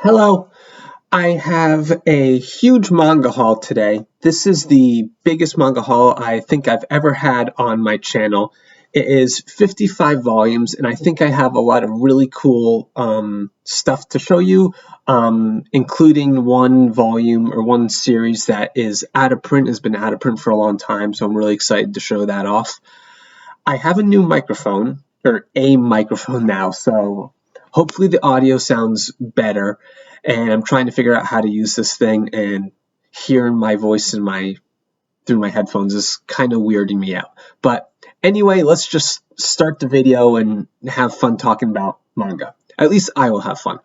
Hello, I have a huge manga haul today. This is the biggest manga haul I think I've ever had on my channel. It is 55 volumes, and I think I have a lot of really cool stuff to show you, including one volume or one series that is out of print, has been out of print for a long time, so I'm really excited to show that off. I have a new microphone, or a microphone now, so hopefully the audio sounds better. And I'm trying to figure out how to use this thing, and hearing my voice in through my headphones is kind of weirding me out. But anyway, let's just start the video and have fun talking about manga. At least I will have fun.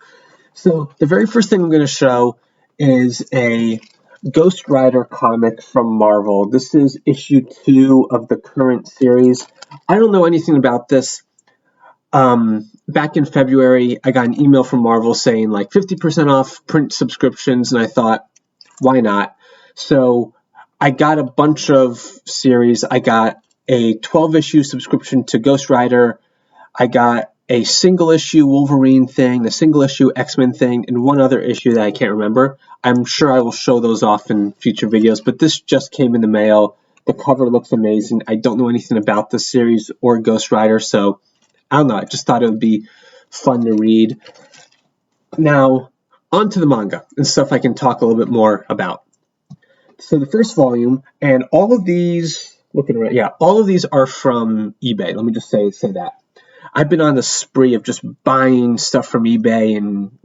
So the very first thing I'm going to show is a Ghost Rider comic from Marvel. This is issue 2 of the current series. I don't know anything about this. Back in February, I got an email from Marvel saying like 50% off print subscriptions, and I thought, why not? So I got a bunch of series. I got a 12-issue subscription to Ghost Rider. I got a single-issue Wolverine thing, a single-issue X-Men thing, and one other issue that I can't remember. I'm sure I will show those off in future videos, but this just came in the mail. The cover looks amazing. I don't know anything about this series or Ghost Rider, so I don't know. I just thought it would be fun to read. Now, on to the manga and stuff I can talk a little bit more about. So the first volume, and all of these, all of these are from eBay. Let me just say that. I've been on a spree of just buying stuff from eBay and,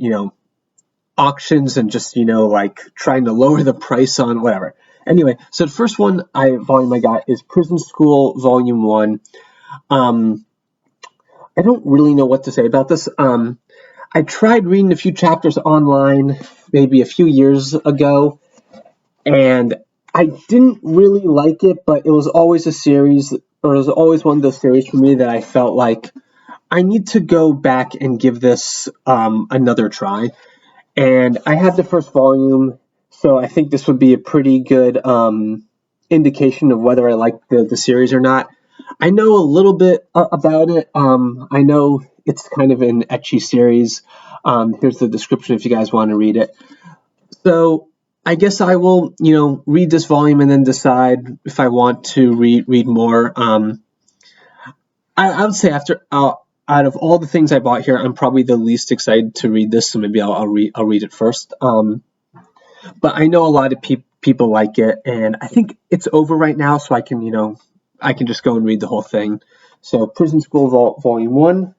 auctions and just, like trying to lower the price on whatever. Anyway, so the first volume I got is Prison School Volume 1. I don't really know what to say about this. I tried reading a few chapters online maybe a few years ago, and I didn't really like it, but it was always a series, or it was always one of those series for me that I felt like I need to go back and give this another try. And I have the first volume, so I think this would be a pretty good indication of whether I like the series or not. I know a little bit about it. I know it's kind of an Echi series. Here's the description if you guys want to read it. So I guess I will, read this volume and then decide if I want to read more. I would say out of all the things I bought here, I'm probably the least excited to read this, so maybe I'll read it first. But I know a lot of people like it, and I think it's over right now, so I can just go and read the whole thing. So Prison School Volume 1.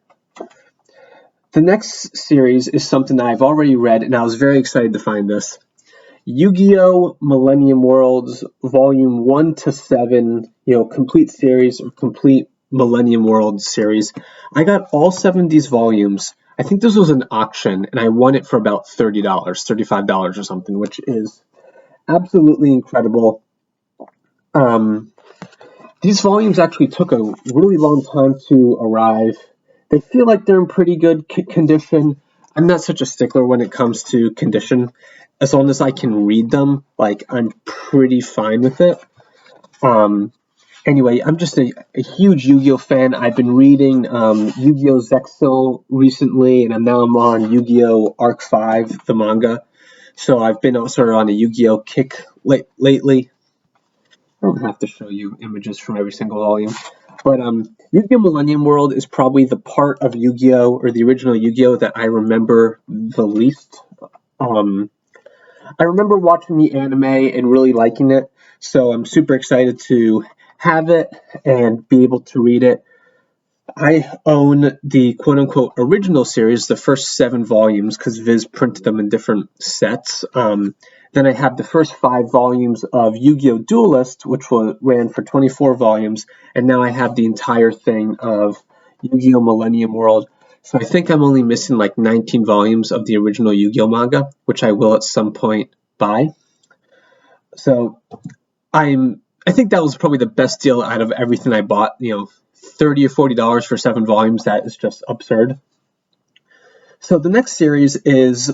The next series is something that I've already read, and I was very excited to find this. Yu-Gi-Oh! Millennium Worlds Volume 1 to 7, complete series, or complete Millennium Worlds series. I got all 7 of these volumes. I think this was an auction, and I won it for about $30, $35 or something, which is absolutely incredible. These volumes actually took a really long time to arrive. They feel like they're in pretty good condition. I'm not such a stickler when it comes to condition. As long as I can read them, I'm pretty fine with it. Anyway, I'm just a huge Yu-Gi-Oh fan. I've been reading Yu-Gi-Oh! Zexal recently, and now I'm on Yu-Gi-Oh! Arc 5, the manga. So I've been sort of on a Yu-Gi-Oh! Kick lately. I don't have to show you images from every single volume. But Yu-Gi-Oh! Millennium World is probably the part of Yu-Gi-Oh! Or the original Yu-Gi-Oh! That I remember the least. I remember watching the anime and really liking it, so I'm super excited to have it and be able to read it. I own the quote-unquote original series, the first 7 volumes, because Viz printed them in different sets. Then I have the first 5 volumes of Yu-Gi-Oh! Duelist, which ran for 24 volumes, and now I have the entire thing of Yu-Gi-Oh! Millennium World. So I think I'm only missing 19 volumes of the original Yu-Gi-Oh! Manga, which I will at some point buy. So I think that was probably the best deal out of everything I bought. $30 or $40 for 7 volumes. That is just absurd. So the next series is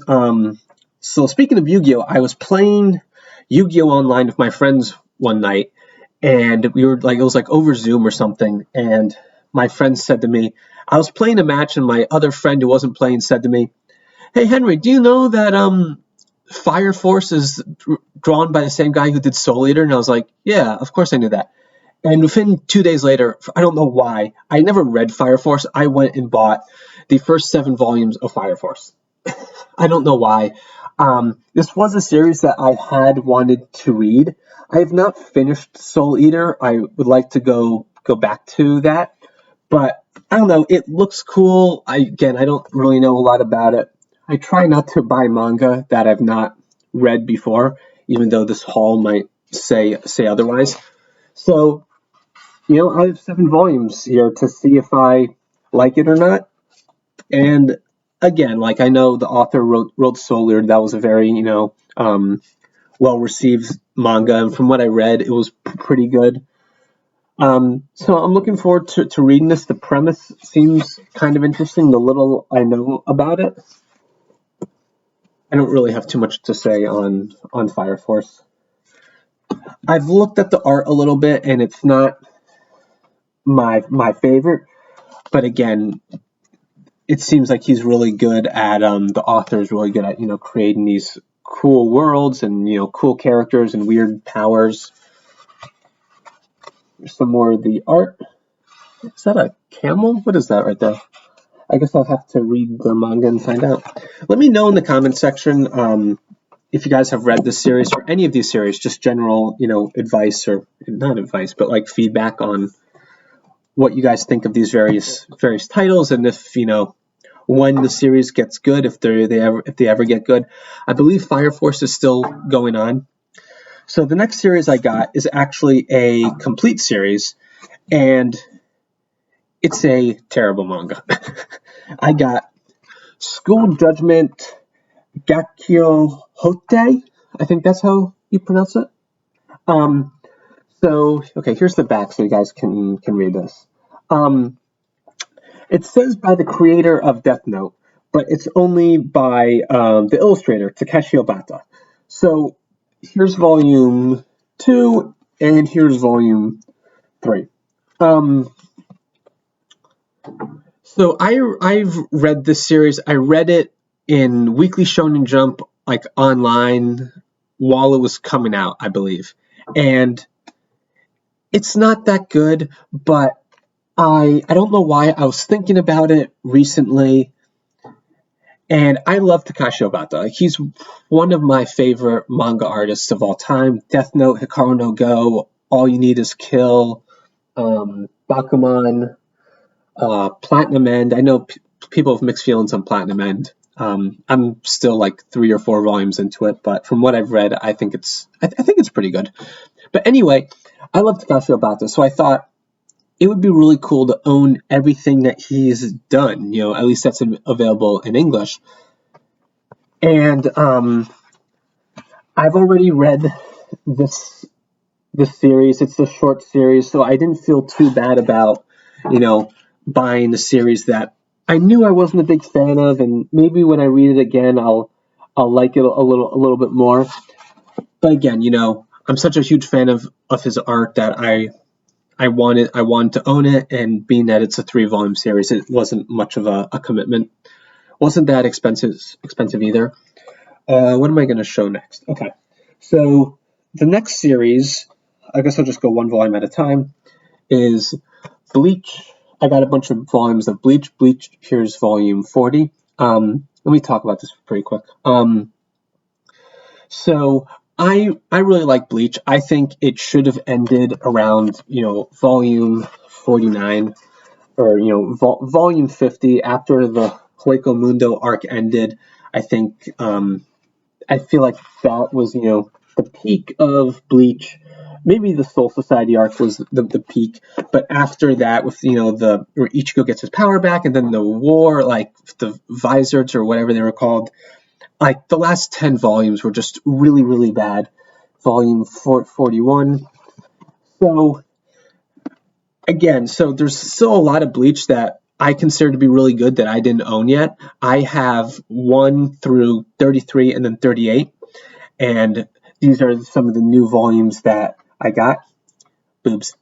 so speaking of Yu-Gi-Oh! I was playing Yu-Gi-Oh! Online with my friends one night, and we were it was over Zoom or something, and my friend said to me, I was playing a match, and my other friend who wasn't playing said to me, Hey Henry, do you know that Fire Force is drawn by the same guy who did Soul Eater? And I was like, yeah, of course I knew that. And within 2 days later, I don't know why, I never read Fire Force. I went and bought the first 7 volumes of Fire Force. I don't know why. This was a series that I had wanted to read. I have not finished Soul Eater. I would like to go back to that, but I don't know. It looks cool. I don't really know a lot about it. I try not to buy manga that I've not read before, even though this haul might say otherwise. So, I have 7 volumes here to see if I like it or not. And again, like I know the author wrote Soul Eater. That was a very well received manga, and from what I read, it was pretty good. So I'm looking forward to reading this. The premise seems kind of interesting. The little I know about it, I don't really have too much to say on Fire Force. I've looked at the art a little bit, and it's not my favorite. But again, it seems like he's really good at the author is really good at creating these cool worlds and cool characters and weird powers. There's some more of the art. Is that a camel? What is that right there? I guess I'll have to read the manga and find out. Let me know in the comment section if you guys have read this series or any of these series, just general advice, or not advice, but like feedback on what you guys think of these various titles, and if when the series gets good, if they ever get good. I believe Fire Force is still going on. So the next series I got is actually a complete series, and it's a terrible manga. I got School Judgement Gakyo Hote. I think that's how you pronounce it. So okay, here's the back so you guys can read this. It says by the creator of Death Note, but it's only by the illustrator, Takeshi Obata. So here's volume 2, and here's volume 3. So I've read this series. I read it in Weekly Shonen Jump, like online, while it was coming out, I believe. And it's not that good, but I don't know why. I was thinking about it recently, and I love Takashi Obata. Like, he's one of my favorite manga artists of all time. Death Note, Hikaru no Go, All You Need Is Kill, Bakuman, Platinum End. I know people have mixed feelings on Platinum End. I'm still like 3 or 4 volumes into it, but from what I've read, I think it's pretty good. But anyway, I love Takashi Obata, so I thought it would be really cool to own everything that he's done. At least that's available in English. And I've already read this series. It's a short series, so I didn't feel too bad about buying the series that I knew I wasn't a big fan of, and maybe when I read it again, I'll like it a little bit more. But again, I'm such a huge fan of his art that I wanted to own it, and being that it's a 3-volume series, it wasn't much of a commitment. Wasn't that expensive either. What am I going to show next? Okay, so the next series, I guess I'll just go 1 volume at a time, is Bleach. I got a bunch of volumes of Bleach. Bleach, here's volume 40. Let me talk about this pretty quick. So I really like Bleach. I think it should have ended around volume 49 or volume 50 after the Hueco Mundo arc ended. I think I feel like that was the peak of Bleach. Maybe the Soul Society arc was the peak, but after that, with where Ichigo gets his power back, and then the war, like the Vizards or whatever they were called, like the last 10 volumes were just really, really bad. Volume 41. So again, there's still a lot of Bleach that I consider to be really good that I didn't own yet. I have 1 through 33 and then 38, and these are some of the new volumes that I got. Boobs.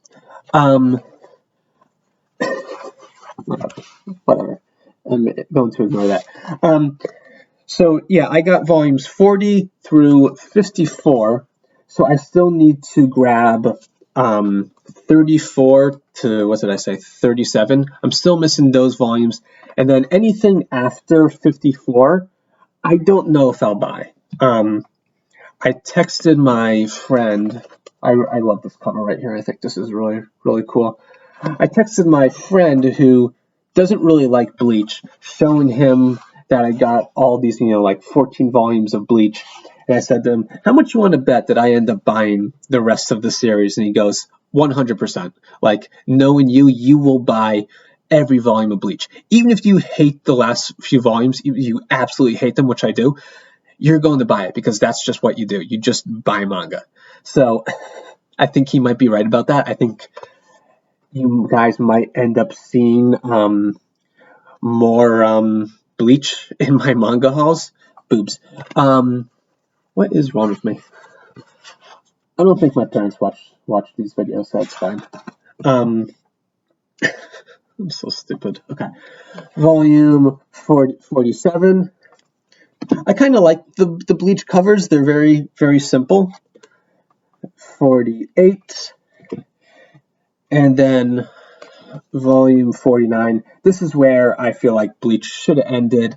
Whatever. I'm going to ignore that. So yeah, I got volumes 40 through 54. So I still need to grab 34 to, what did I say, 37. I'm still missing those volumes. And then anything after 54, I don't know if I'll buy. I texted my friend. I love this cover right here. I think this is really, really cool. I texted my friend who doesn't really like Bleach, showing him that I got all these, like 14 volumes of Bleach. And I said to him, how much you want to bet that I end up buying the rest of the series? And he goes, 100%. Like, knowing you, you will buy every volume of Bleach. Even if you hate the last few volumes, even if you absolutely hate them, which I do, you're going to buy it because that's just what you do. You just buy manga. So I think he might be right about that. I think you guys might end up seeing more Bleach in my manga hauls. Boobs. What is wrong with me? I don't think my parents watch these videos, so it's fine. I'm so stupid. Okay. Volume 47. I kind of like the Bleach covers. They're very, very simple. 48. And then volume 49. This is where I feel like Bleach should have ended.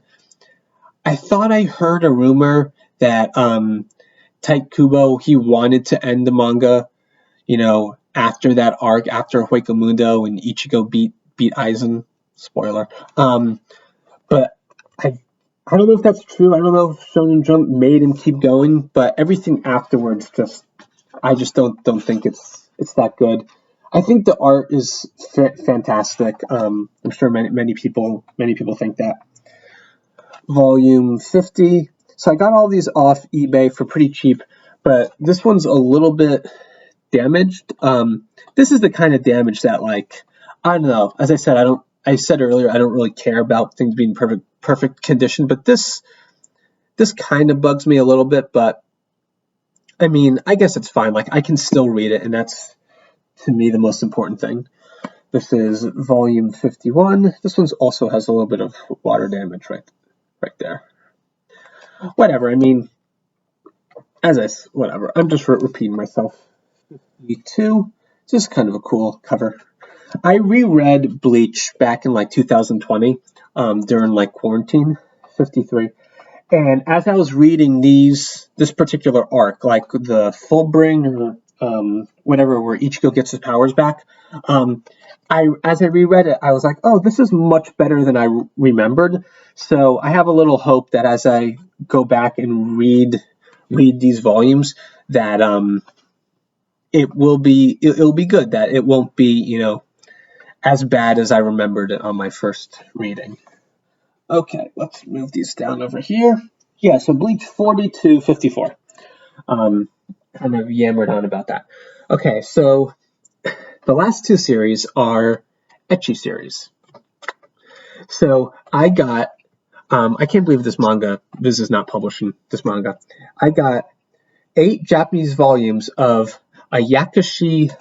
I thought I heard a rumor that Tite Kubo, he wanted to end the manga, after that arc, after Hueco and Ichigo beat Aizen. Spoiler. But I don't know if that's true. I don't know if Shonen Jump made him keep going, but everything afterwards I just don't think it's that good. I think the art is fantastic. I'm sure many people think that. Volume 50. So I got all these off eBay for pretty cheap, but this one's a little bit damaged. This is the kind of damage that, like, I don't know. As I said, I said earlier, I don't really care about things being perfect condition, but this kind of bugs me a little bit. But I mean, I guess it's fine. Like, I can still read it, and that's, to me, the most important thing. This is volume 51. This one also has a little bit of water damage right there. Whatever. I mean, whatever. I'm just repeating myself. 52. Just kind of a cool cover. I reread Bleach back in like 2020 during like quarantine. 53. And as I was reading this particular arc, like the Fullbring or whatever, where Ichigo gets his powers back, as I reread it, I was like, oh, this is much better than I remembered. So I have a little hope that as I go back and read these volumes, that it'll be good. That it won't be as bad as I remembered it on my first reading. Okay, let's move these down over here. Yeah, so Bleach 40 to 54. Kind of yammered on about that. Okay, so the last two series are Echi series. So I got, I can't believe this is not publishing this manga. I got 8 Japanese volumes of a Yakushi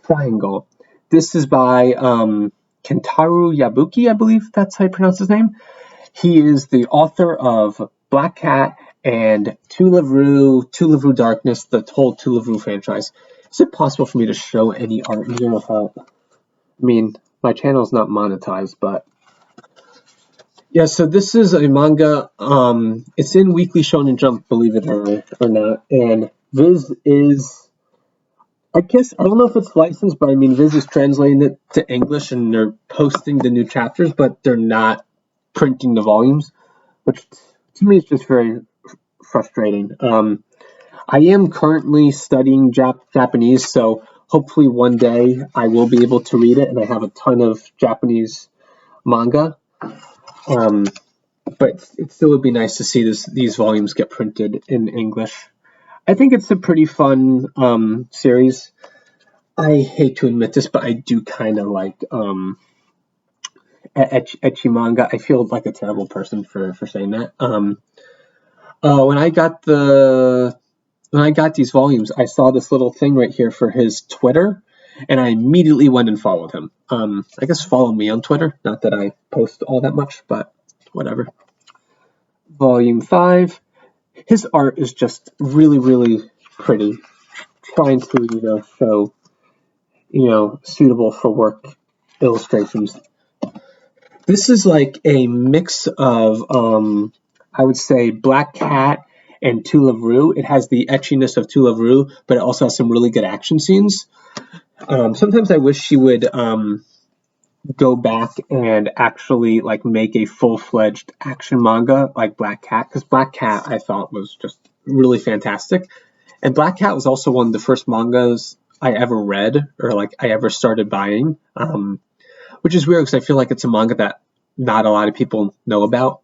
Triangle. This is by Kentaro Yabuki, I believe that's how you pronounce his name. He is the author of Black Cat and Two Live Rue Darkness, the whole Two Live Rue franchise. Is it possible for me to show any art in here without? I mean, my channel is not monetized, but yeah. So this is a manga. It's in Weekly Shonen Jump, believe it or not, and Viz is. I guess I don't know if it's licensed, but I mean, Viz is translating it to English, and they're posting the new chapters, but they're not printing the volumes, which to me is just very frustrating. I am currently studying Japanese, so hopefully one day I will be able to read it, and I have a ton of Japanese manga. But it still would be nice to see these volumes get printed in English. I think it's a pretty fun series. I hate to admit this, but I do kind of like Echi manga. I feel like a terrible person for saying that. When I got these volumes, I saw this little thing right here for his Twitter, and I immediately went and followed him. I guess follow me on Twitter. Not that I post all that much, but whatever. Volume 5. His art is just really, really pretty. Trying to, show, suitable for work illustrations. This is like a mix of, I would say, Black Cat and Totalhenry. It has the etchiness of Totalhenry, but it also has some really good action scenes. Sometimes I wish she would go back and actually like make a full-fledged action manga like Black Cat, because Black Cat I thought was just really fantastic. And Black Cat was also one of the first mangas I ever read, or like I ever started buying, which is weird because I feel like it's a manga that not a lot of people know about.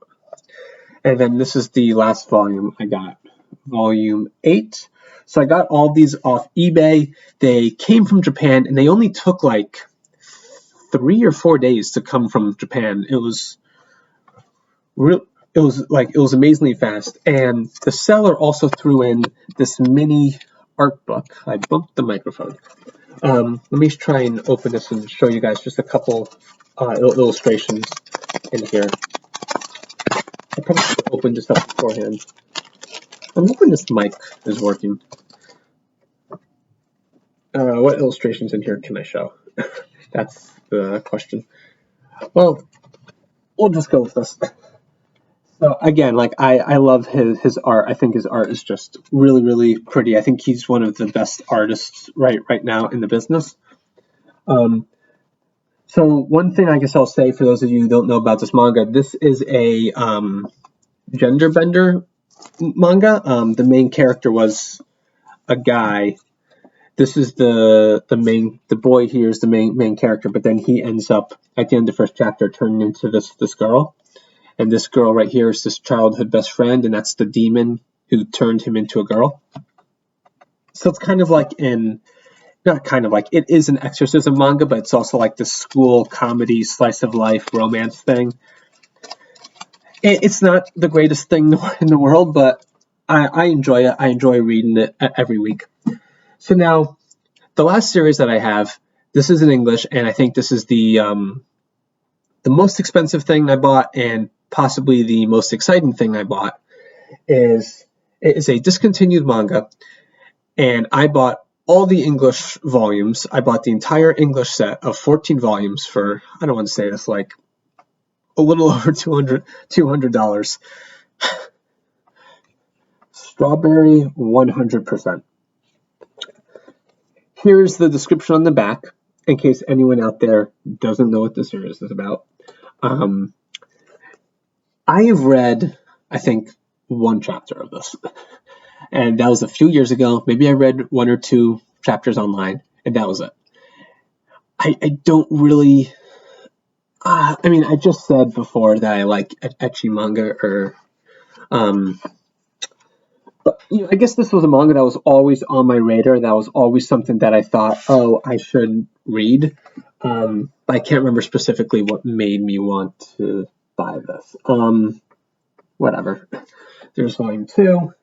And then this is the last volume I got, volume 8. So I got all these off eBay. They came from Japan, and they only took like 3 or 4 days to come from Japan. It was amazingly fast. And the seller also threw in this mini art book. I bumped the microphone. Let me try and open this and show you guys just a couple illustrations in here. I probably should open this up beforehand. I'm hoping this mic is working. What illustrations in here can I show? That's the question. Well, we'll just go with this. So again, like I love his art. I think his art is just really, really pretty. I think he's one of the best artists right now in the business. So one thing I guess I'll say for those of you who don't know about this manga, this is a gender bender manga. The main character was a guy. This is the boy here is the main character, but then he ends up at the end of the first chapter turning into this girl. And this girl right here is this childhood best friend, and that's the demon who turned him into a girl. So it's kind of like it is an exorcism manga, but it's also like the school comedy, slice of life, romance thing. It's not the greatest thing in the world, but I enjoy it. I enjoy reading it every week. So now, the last series that I have, this is in English, and I think this is the most expensive thing I bought, and possibly the most exciting thing I bought. It is a discontinued manga, and I bought all the English volumes. I bought the entire English set of 14 volumes for, I don't want to say this, like a little over $200. Strawberry 100%. Here's the description on the back, in case anyone out there doesn't know what the series is about. I have read, I think, one chapter of this, and that was a few years ago. Maybe I read 1 or 2 chapters online, and that was it. I don't really. I mean, I just said before that I like Echi manga, but I guess this was a manga that was always on my radar. That was always something that I thought, oh, I should read. But I can't remember specifically what made me want to buy this. Whatever. There's volume 2,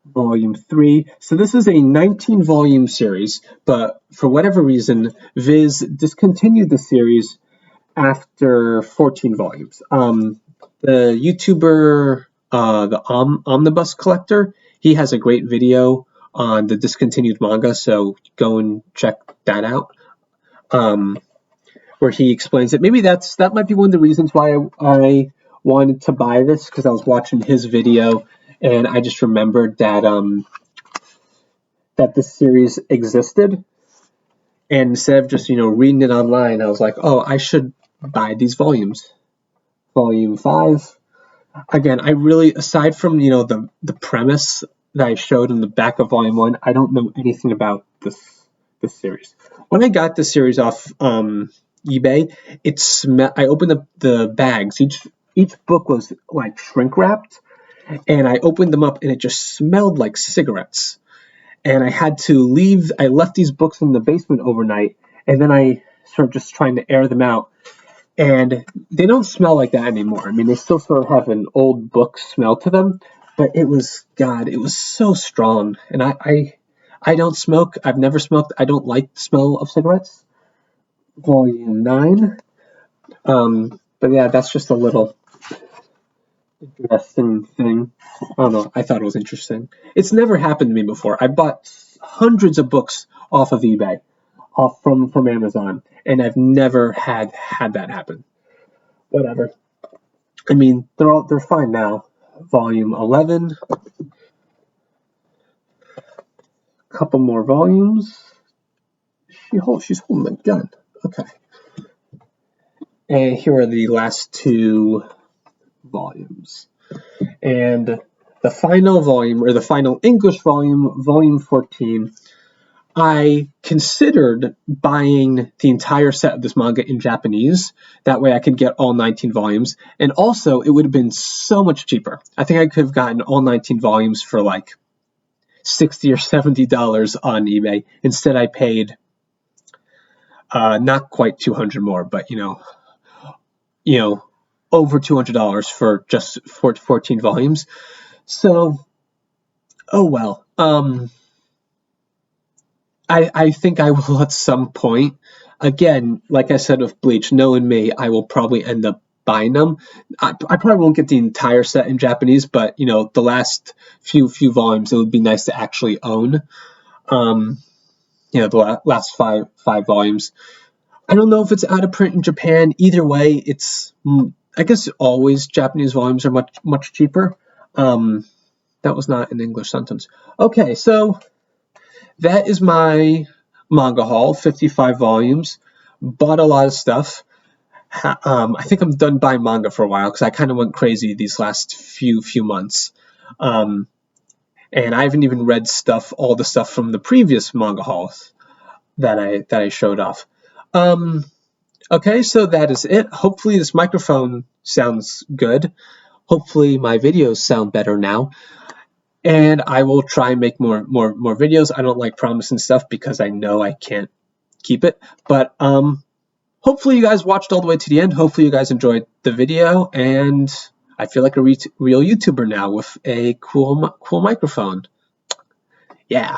volume 3. So this is a 19-volume series, but for whatever reason, Viz discontinued the series after 14 volumes. The YouTuber, the Omnibus Collector, he has a great video on the discontinued manga, so go and check that out. Where he explains it. Maybe that might be one of the reasons why I wanted to buy this, because I was watching his video and I just remembered that that this series existed, and instead of just reading it online, I was like, oh, I should buy these volumes. Volume 5. Again, I really, aside from the premise that I showed in the back of volume 1, I don't know anything about this series. When I got this series off eBay, I opened up the bags. Each book was like shrink wrapped, and I opened them up, and it just smelled like cigarettes. And I had to leave. I left these books in the basement overnight, and then I started just trying to air them out. And they don't smell like that anymore. I mean, they still sort of have an old book smell to them, but it was so strong. And I don't smoke. I've never smoked. I don't like the smell of cigarettes. Volume 9. But yeah, that's just a little interesting thing. I don't know. I thought it was interesting. It's never happened to me before. I bought hundreds of books off of eBay, off from Amazon, and I've never had that happen. Whatever. I mean, they're fine now. Volume 11, a couple more volumes. She's holding a gun. Okay. And here are the last two volumes. And the final volume, or the final English volume, volume 14, I considered buying the entire set of this manga in Japanese. That way I could get all 19 volumes. And also, it would have been so much cheaper. I think I could have gotten all 19 volumes for like $60 or $70 on eBay. Instead, I paid not quite 200 more, but over $200 for just 14 volumes. So, oh well. I think I will at some point. Again, like I said with Bleach, knowing me, I will probably end up buying them. I probably won't get the entire set in Japanese, but the last few volumes, it would be nice to actually own. The last five volumes. I don't know if it's out of print in Japan. Either way, it's I guess always Japanese volumes are much cheaper. That was not an English sentence. Okay, so that is my manga haul, 55 volumes. Bought a lot of stuff. I think I'm done buying manga for a while because I kind of went crazy these last few months. And I haven't even read all the stuff from the previous manga hauls that I showed off. Okay, so that is it. Hopefully this microphone sounds good. Hopefully my videos sound better now. And I will try and make more videos. I don't like promising stuff because I know I can't keep it. But hopefully you guys watched all the way to the end. Hopefully you guys enjoyed the video. And I feel like a real YouTuber now with a cool microphone. Yeah.